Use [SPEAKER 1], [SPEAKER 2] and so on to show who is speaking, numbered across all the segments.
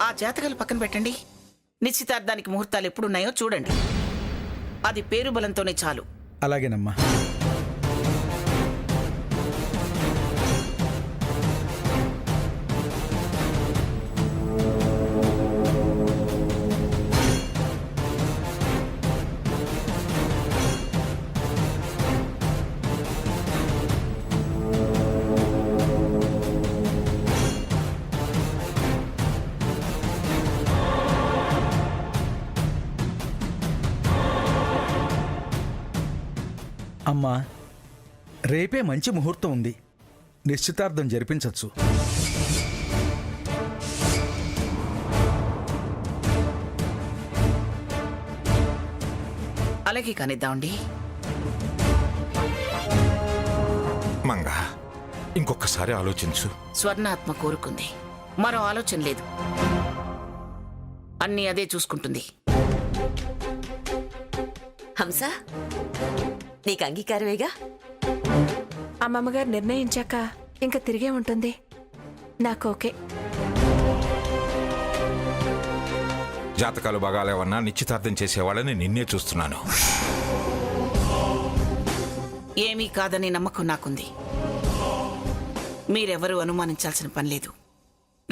[SPEAKER 1] ఆ జాతకాలు పక్కన పెట్టండి. నిశ్చితార్థానికి ముహూర్తాలు ఎప్పుడున్నాయో చూడండి. అది పేరు బలంతోనే చాలు.
[SPEAKER 2] అలాగేనమ్మా. అమ్మా, రేపే మంచి ముహూర్తం ఉంది. నిశ్చితార్థం జరిపించవచ్చు.
[SPEAKER 1] అలాగే కానిద్దామండి.
[SPEAKER 3] మంగ, ఇంకొకసారి ఆలోచించు.
[SPEAKER 1] స్వర్ణాత్మ కోరుకుంది, మరో ఆలోచన లేదు. అన్నీ అదే చూసుకుంటుంది.
[SPEAKER 4] హంస, నీకు అంగీకారమేగా?
[SPEAKER 5] అమ్మమ్మగారు నిర్ణయించాక ఇంకా తిరిగే ఉంటుంది. నాకు ఓకే.
[SPEAKER 3] జాతకాలు బాగాలేవన్నా నిశ్చితార్థం చేసేవాళ్ళని నిన్నే చూస్తున్నాను.
[SPEAKER 1] ఏమీ కాదని నమ్మకం నాకుంది. మీరెవరూ అనుమానించాల్సిన పని లేదు.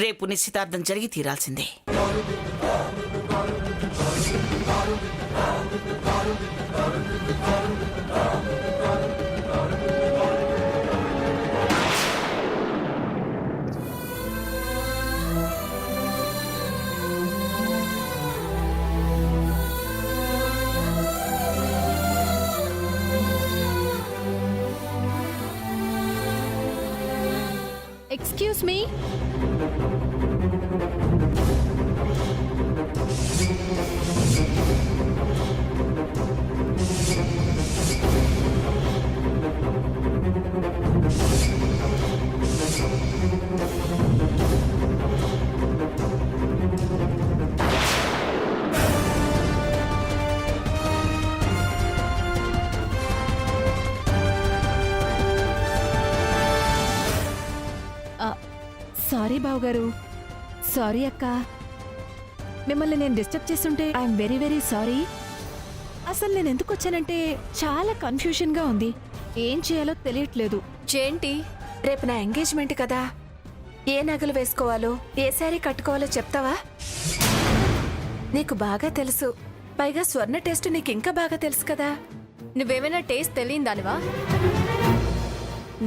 [SPEAKER 1] రేపు నిశ్చితార్థం జరిగి తీరాల్సిందే.
[SPEAKER 6] Excuse me? సారీ బావగారు. సారీ అక్క, మిమ్మల్ని నేను డిస్టర్బ్ చేస్తుంటే ఐఎమ్ వెరీ వెరీ సారీ. అసలు నేను ఎందుకు వచ్చానంటే చాలా కన్ఫ్యూషన్గా ఉంది. ఏం చేయాలో తెలియట్లేదు.
[SPEAKER 5] చేంటి, రేపు నా ఎంగేజ్మెంట్ కదా. ఏ నగలు వేసుకోవాలో, ఏ శారీ కట్టుకోవాలో చెప్తావా? నీకు బాగా తెలుసు. పైగా స్వర్ణ టేస్ట్ నీకు ఇంకా బాగా తెలుసు కదా.
[SPEAKER 6] నువ్వేమైనా టేస్ట్ తెలియదానివా?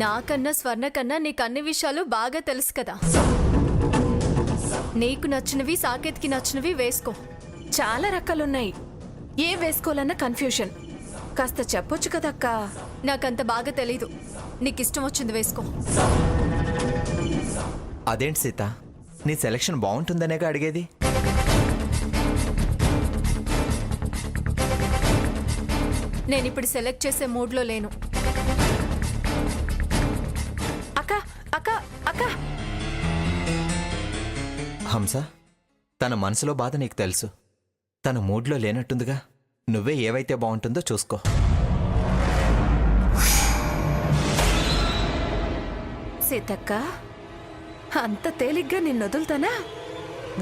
[SPEAKER 6] నాకన్నా స్వర్ణ కన్నా నీకు అన్ని విషయాలు బాగా తెలుసు కదా. నీకు నచ్చినవి, సాకేత్కి నచ్చినవి వేసుకో.
[SPEAKER 5] చాలా రకాలున్నాయి. ఏం వేసుకోవాలన్న కన్ఫ్యూషన్. కాస్త చెప్పొచ్చు కదక్కా.
[SPEAKER 6] నాకంత బాగా తెలీదు. నీకు ఇష్టం వచ్చింది వేసుకో.
[SPEAKER 7] అదేంటి సీత, నీ సెలక్షన్ బాగుంటుందనేగా అడిగేది.
[SPEAKER 6] నేను ఇప్పుడు సెలెక్ట్ చేసే మూడ్లో లేను.
[SPEAKER 5] అక్క అక్క అక్క
[SPEAKER 7] హంస, తన మనసులో బాధ నీకు తెలుసు. తన మూడ్లో లేనట్టుందిగా. నువ్వే ఏవైతే బాగుంటుందో చూసుకో.
[SPEAKER 5] సీతక్క, అంత తేలిగ్గా నిన్నొదులుతానా?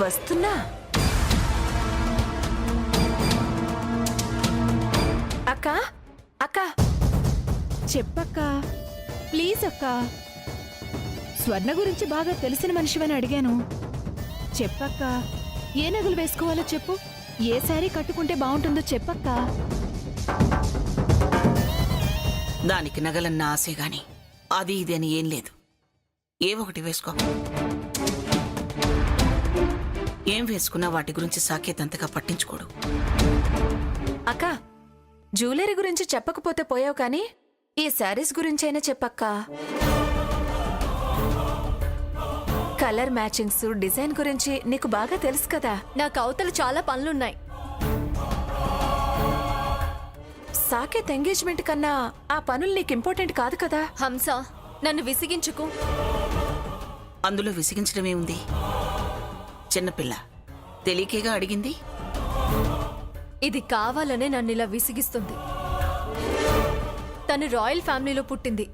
[SPEAKER 5] వస్తున్నా. అక్క అక్క
[SPEAKER 6] చెప్పక్క, ప్లీజ్ అక్క. స్వర్ణ గురించి బాగా తెలిసిన మనిషివని అడిగాను. చెప్పక్క, ఏ నగలు వేసుకోవాలో చెప్పు. ఏ శారీ కట్టుకుంటే బాగుంటుందో చెప్పక్క.
[SPEAKER 1] దానికి నగలన్న ఆశే గాని అది ఇది అని ఏం లేదు. ఏ ఒకటి వేసుకో. ఏం వేసుకున్నా వాటి గురించి సాకేత్ అంతగా పట్టించుకోడు.
[SPEAKER 5] అక్క, జ్యువెలరీ గురించి చెప్పకపోతే పోయావు కానీ ఈ శారీస్ గురించైనా చెప్పక్కా. కలర్ మ్యాచింగ్స్, డిజైన్ గురించి నీకు బాగా తెలుసు కదా.
[SPEAKER 6] నాకు అవతల చాలా పనులున్నాయి.
[SPEAKER 5] సాకేత్ ఎంగేజ్మెంట్ కన్నా ఆ పనులు నీకు ఇంపార్టెంట్ కాదు కదా.
[SPEAKER 6] హంస, నన్ను విసిగించుకు.
[SPEAKER 1] అందులో విసిగించడమే ఉంది. చిన్నపిల్ల తెలియకేగా అడిగింది.
[SPEAKER 6] ఇది కావాలనే నన్ను ఇలా విసిగిస్తుంది. తను రాయల్ ఫ్యామిలీలో పుట్టింది.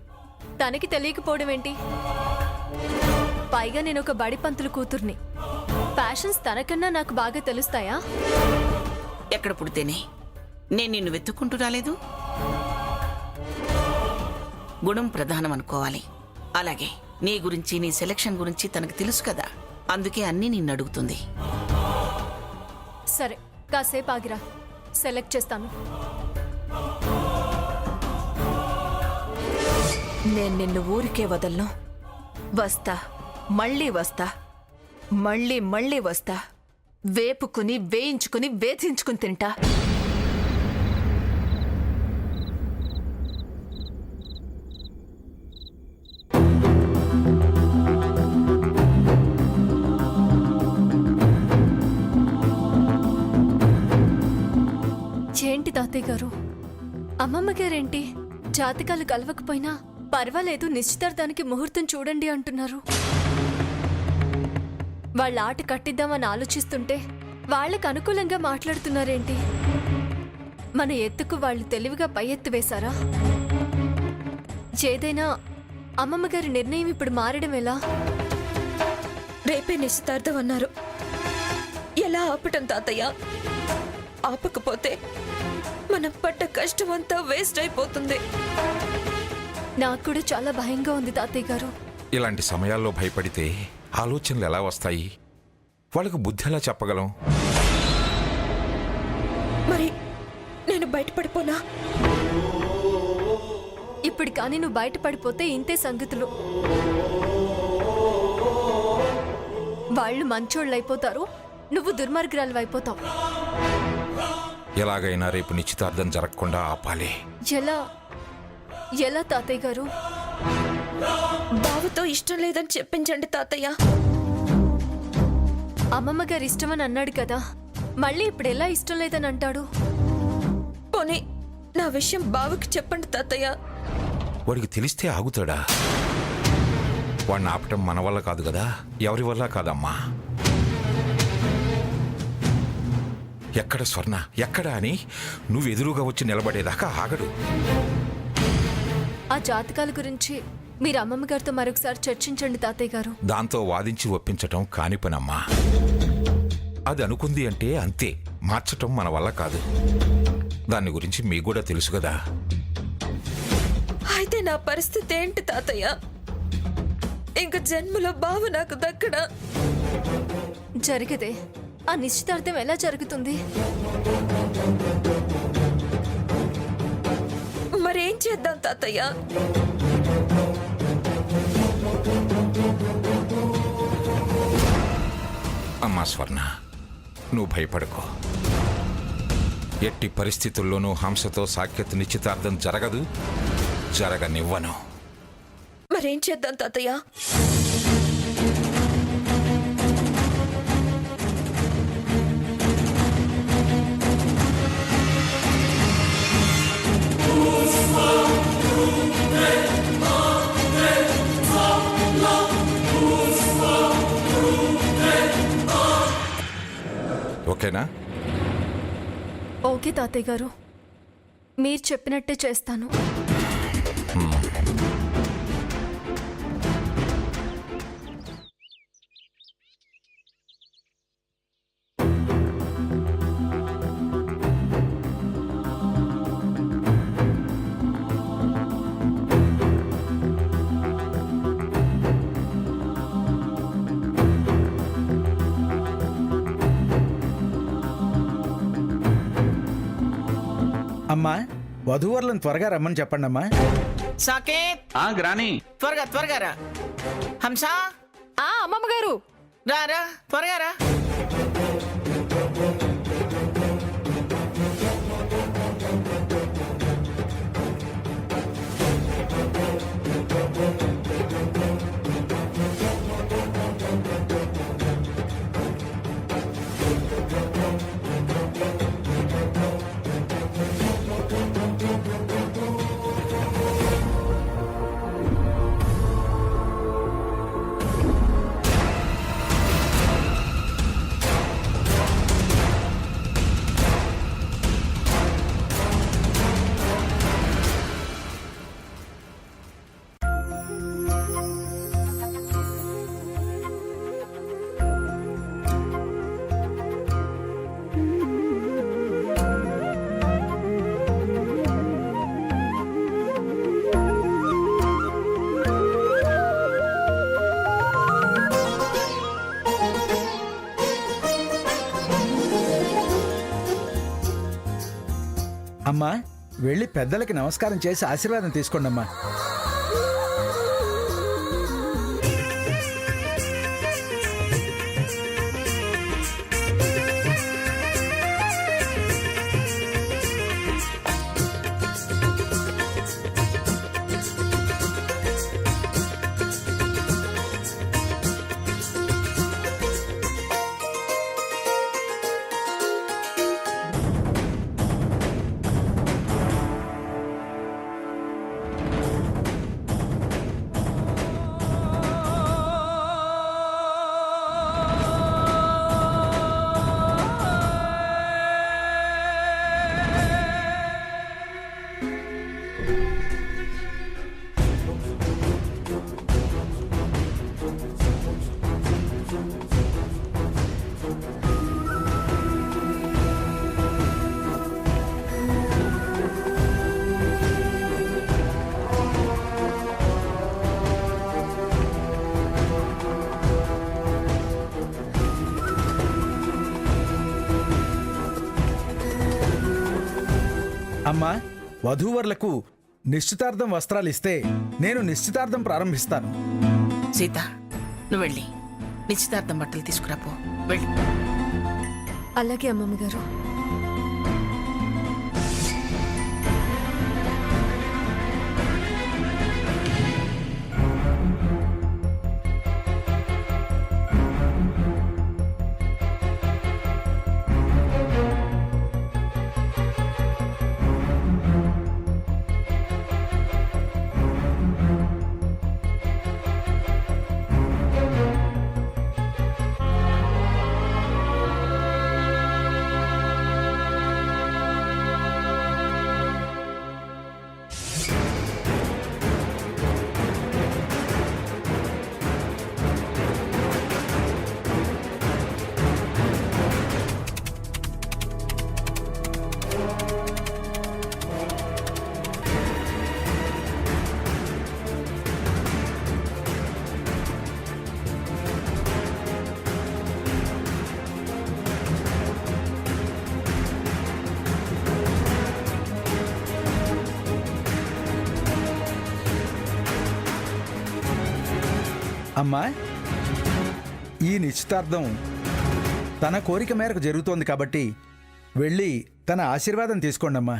[SPEAKER 6] తనకి తెలియకపోవడం ఏంటి? పైగా నేను ఒక బడి పంతులు కూతుర్ని.
[SPEAKER 8] ప్యాషన్స్ తనకన్నా నాకు బాగా తెలుస్తాయా?
[SPEAKER 1] ఎక్కడ పుడితేనే నేను నిన్ను వెతుక్కుంటూ రాలేదు. గుణం ప్రధానం అనుకోవాలి. అలాగే నీ గురించి, నీ సెలక్షన్ గురించి తనకు తెలుసు కదా, అందుకే అన్నీ నిన్ను అడుగుతుంది.
[SPEAKER 8] సరే, కాసేపు ఆగిరా, సెలెక్ట్ చేస్తాను.
[SPEAKER 5] నేను నిన్ను ఊరికే వదలను. వస్తా, మళ్ళీ వస్తా, మళ్ళీ మళ్ళీ వస్తా. వేపుకుని, వేయించుకుని, వేధించుకుని తింటా.
[SPEAKER 8] ఏంటి తాతయ్య గారు, అమ్మమ్మ గారేంటి జాతకాలు కలవకపోయినా పర్వాలేదు, నిశ్చితార్థానికి ముహూర్తం చూడండి అంటున్నారు. వాళ్ళ ఆట కట్టిద్దామని ఆలోచిస్తుంటే వాళ్ళకి అనుకూలంగా మాట్లాడుతున్నారేంటి? మన ఎత్తుకు వాళ్ళు తెలివిగా పై ఎత్తు వేశారా? ఏదైనా అమ్మమ్మ గారి నిర్ణయం ఇప్పుడు మారడం ఎలా?
[SPEAKER 9] రేపే నిశ్చితార్థం అన్నారు. ఎలా ఆపటం తాతయ్య? ఆపకపోతే మనం పడ్డ కష్టం అంతా వేస్ట్ అయిపోతుంది.
[SPEAKER 8] నాకు కూడా చాలా భయంగా ఉంది తాతయ్య గారు.
[SPEAKER 3] ఇలాంటి సమయాల్లో భయపడితే ఆలోచనలు ఎలా వస్తాయి? వాళ్ళకు బుద్ధి ఎలా చెప్పగలం?
[SPEAKER 9] మరి నేను బయటపడిపోనా?
[SPEAKER 8] ఇప్పుడు కానీ నువ్వు బయటపడిపోతే ఇంతే సంగతులు. వాళ్ళు మంచోళ్ళు అయిపోతారు, నువ్వు దుర్మార్గురాలు అయిపోతావు.
[SPEAKER 3] ఎలాగైనా రేపు నిశ్చితార్థం జరగకుండా ఆపాలి.
[SPEAKER 8] ఎలా ఎలా తాతయ్య గారు?
[SPEAKER 9] బావతో ఇష్టం లేదని చెప్పించండి తాతయ్య.
[SPEAKER 8] అమ్మమ్మ గారు ఇష్టమని అన్నాడు కదా, మళ్ళీ ఇప్పుడు ఎలా ఇష్టం లేదని అంటాడు?
[SPEAKER 9] పోనీ నా విషయం బావకి చెప్పండి తాతయ్య.
[SPEAKER 3] వాడికి తెలిస్తే ఆగుతాడా? వాడిని ఆపటం మన వల్ల కాదు కదా, ఎవరి వల్ల కాదమ్మా. ఎక్కడ స్వర్ణ, ఎక్కడ అని నువ్వు ఎదురుగా వచ్చి నిలబడేదాకా ఆగడు.
[SPEAKER 8] ఆ జాతకాల గురించి మీరు అమ్మమ్మ గారితో మరొకసారి చర్చించండి తాతయ్య గారు.
[SPEAKER 3] దాంతో వాదించి ఒప్పించటం కాని పనమ్మా. అది అనుకుంది అంటే అంతే, మార్చటం మన వల్ల కాదు. దాని గురించి మీకు కూడా తెలుసు కదా.
[SPEAKER 9] అయితే నా పరిస్థితి ఏంటి తాతయ్య? ఇంక జన్మలో బావ నాకు దక్కడా?
[SPEAKER 8] జరిగదే, ఆ నిశ్చితార్థం ఎలా జరుగుతుంది?
[SPEAKER 9] మరేం చేద్దాం తాతయ్య?
[SPEAKER 3] అమ్మా స్వర్ణ, నువ్వు భయపడకో. ఎట్టి పరిస్థితుల్లోనూ హంసతో సాకేత్ నిశ్చితార్థం జరగదు, జరగనివ్వను.
[SPEAKER 9] మరేం చేద్దాం తాతయ్య?
[SPEAKER 3] ఓకేనా?
[SPEAKER 8] ఓకే తాతయ్య గారు, మీరు చెప్పినట్టే చేస్తాను.
[SPEAKER 2] అమ్మా, వధూవరులను త్వరగా రమ్మని చెప్పండి అమ్మా.
[SPEAKER 1] సాకేత్,
[SPEAKER 10] గ్రాని,
[SPEAKER 1] త్వరగా త్వరగా రా. హంస,
[SPEAKER 5] అమ్మమ్మ గారు,
[SPEAKER 1] రా రా, త్వరగా రా.
[SPEAKER 2] అమ్మా వెళ్ళి పెద్దలకి నమస్కారం చేసి ఆశీర్వాదం తీసుకోండి అమ్మా. అమ్మా వధూవరులకు నిశ్చితార్థం వస్త్రాలు ఇస్తే నేను నిశ్చితార్థం ప్రారంభిస్తాను.
[SPEAKER 1] సీత నువ్వు వెళ్ళి నిశ్చితార్థం బట్టలు తీసుకురాపో. వెళ్ళి.
[SPEAKER 8] అలాగే అమ్మమ్మ గారు.
[SPEAKER 2] అమ్మా ఈ నిశ్చితార్థం తన కోరిక మేరకు జరుగుతోంది కాబట్టి వెళ్ళి తన ఆశీర్వాదం తీసుకోండి అమ్మా.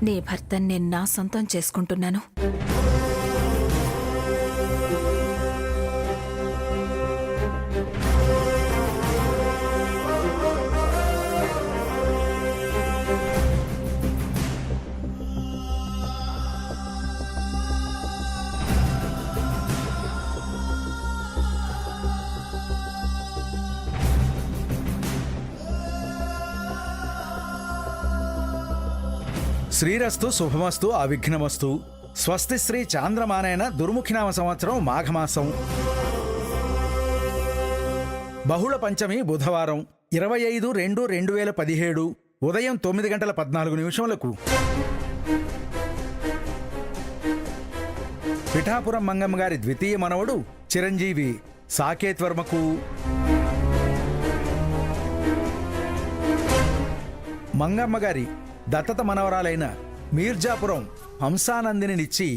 [SPEAKER 6] నీ భర్తను నేను నా సొంతం చేసుకుంటున్నాను.
[SPEAKER 2] శ్రీరస్తు శుభమస్తు అవిఘ్నమస్తు. స్వస్తి శ్రీ చాంద్రమానైన దుర్ముఖినామ సంవత్సరం మాఘమాసం బహుళ పంచమి బుధవారం. 25/2/2017 ఉదయం 9:14 పిఠాపురం మంగమ్మ గారి ద్వితీయ మనవడు చిరంజీవి సాకేత్ వర్మకు, మంగమ్మ గారి దత్తత మనవరాలైన మీర్జాపురం హంసానందినిచ్చి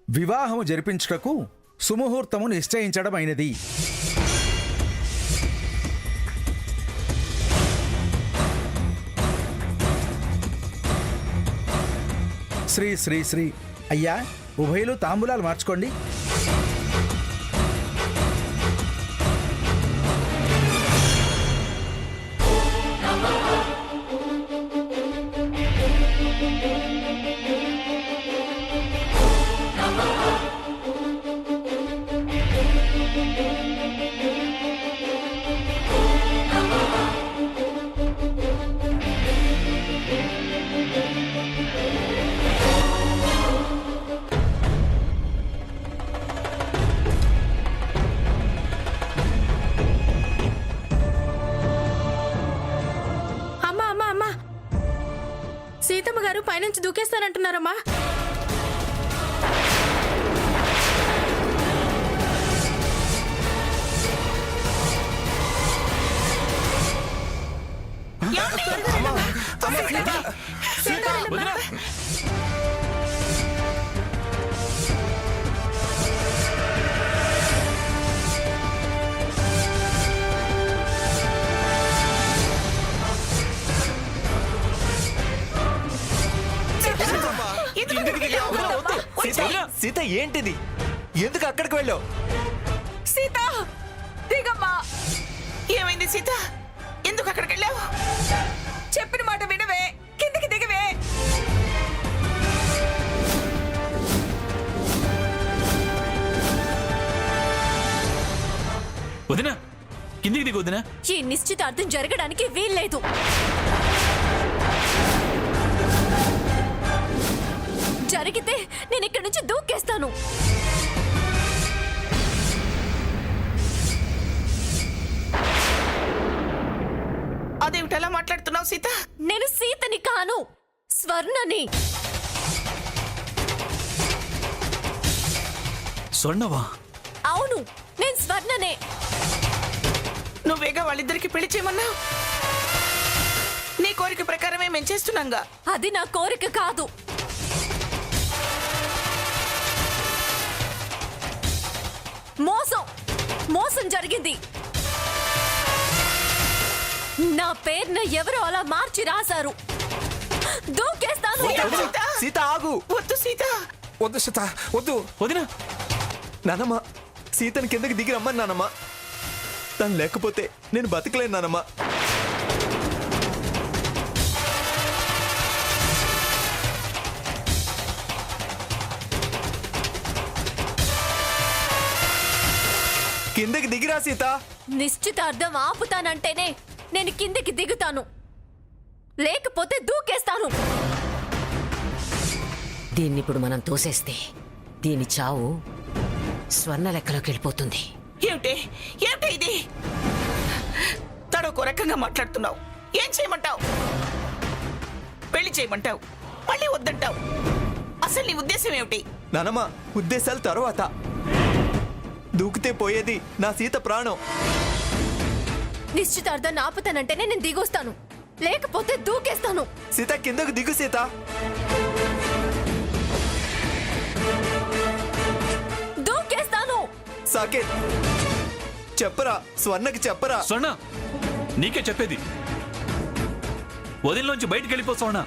[SPEAKER 2] వివాహము జరిపించుటకు సుముహూర్తము నిశ్చయించడమైనది. శ్రీ శ్రీ శ్రీ. అయ్యా, ఉభయలు తాంబూలాలు మార్చుకోండి.
[SPEAKER 9] సీతమ్మ గారు పైనుంచి దూకేస్తారంటున్నారమ్మా.
[SPEAKER 7] సీత, ఏంటిది? ఎందుకు అక్కడికి వెళ్ళావు?
[SPEAKER 1] సీత, దిగమ్మా. ఏమైంది సీత? ఎందుకు అక్కడికి వెళ్ళావు? చెప్పిన మాట వినవే, కిందికి దిగవే.
[SPEAKER 10] వదినా, కిందికి దిగు వదినా.
[SPEAKER 8] ఈ నిశ్చితార్థం జరగడానికి వీల్లేదు. జరిగితే నేను ఇక్కడి నుంచి దూకేస్తాను.
[SPEAKER 1] అదేమిటలా మాట్లాడుతున్నావు సీత?
[SPEAKER 8] నేను సీతని కాను, స్వర్ణని.
[SPEAKER 10] స్వర్ణవా?
[SPEAKER 8] అవును, నేను స్వర్ణనే.
[SPEAKER 1] నువ్వేగా వాళ్ళిద్దరికి పెళ్లి చేయమన్నావు. నీ కోరిక ప్రకారమే మేము చేస్తున్నాంగా.
[SPEAKER 8] అది నా కోరిక కాదు. మోసం జరిగింది. నా పేరున ఎవరో అలా మార్చి రాశారు. దూకేస్తాను.
[SPEAKER 7] సీత, ఆగు.
[SPEAKER 1] వద్దు సీత.
[SPEAKER 3] వద్దు సీత, వద్దు.
[SPEAKER 10] వదినా,
[SPEAKER 7] నానమ్మ, సీతని కిందకి దిగి రమ్మని నానమ్మ. తను లేకపోతే నేను బతకలేను నానమ్మ. కిందకి దిగిరా సీత.
[SPEAKER 8] నిశ్చితార్థం ఆపుతానంటేనే నేను కిందకి దిగుతాను, లేకపోతే దూకేస్తాను.
[SPEAKER 4] దీన్నిప్పుడు మనం తోసేస్తే దీని చావు స్వర్ణ లెక్కలోకి వెళ్ళిపోతుంది.
[SPEAKER 1] ఏమిటి ఏమిటి ఇది? తడొక రకంగా మాట్లాడుతున్నావు. ఏం చేయమంటావు? పెళ్లి చేయమంటావు, మళ్ళీ వద్దంటావు. అసలు నీ ఉద్దేశం ఏమిటి?
[SPEAKER 7] నానమ్మ, ఉద్దేశాలు తరువాత. దూకితే పోయేది నా సీత ప్రాణం.
[SPEAKER 8] నిశ్చితార్థాన్ని ఆపుతానంటేనే నేను దిగొస్తాను, లేకపోతే దూకేస్తాను.
[SPEAKER 7] సీత, కిందకు దిగు సీత.
[SPEAKER 8] దూకేస్తాను.
[SPEAKER 7] సాకేత్, చెప్పరా, స్వర్ణకి చెప్పరా.
[SPEAKER 10] స్వర్ణ, నీకే చెప్పేది. వదిలిలోంచి బయటికి వెళ్ళిపో స్వర్ణ.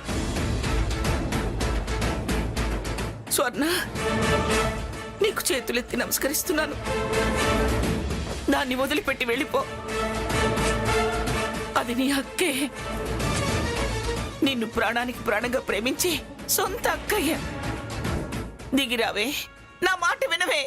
[SPEAKER 1] స్వర్ణ, నీకు చేతులెత్తి నమస్కరిస్తున్నాను. దాన్ని వదిలిపెట్టి వెళ్ళిపో. అది నీ హక్కే. నిన్ను ప్రాణానికి ప్రాణంగా ప్రేమించి సొంత అక్కయ్య. దిగిరావే, నా మాట వినవే.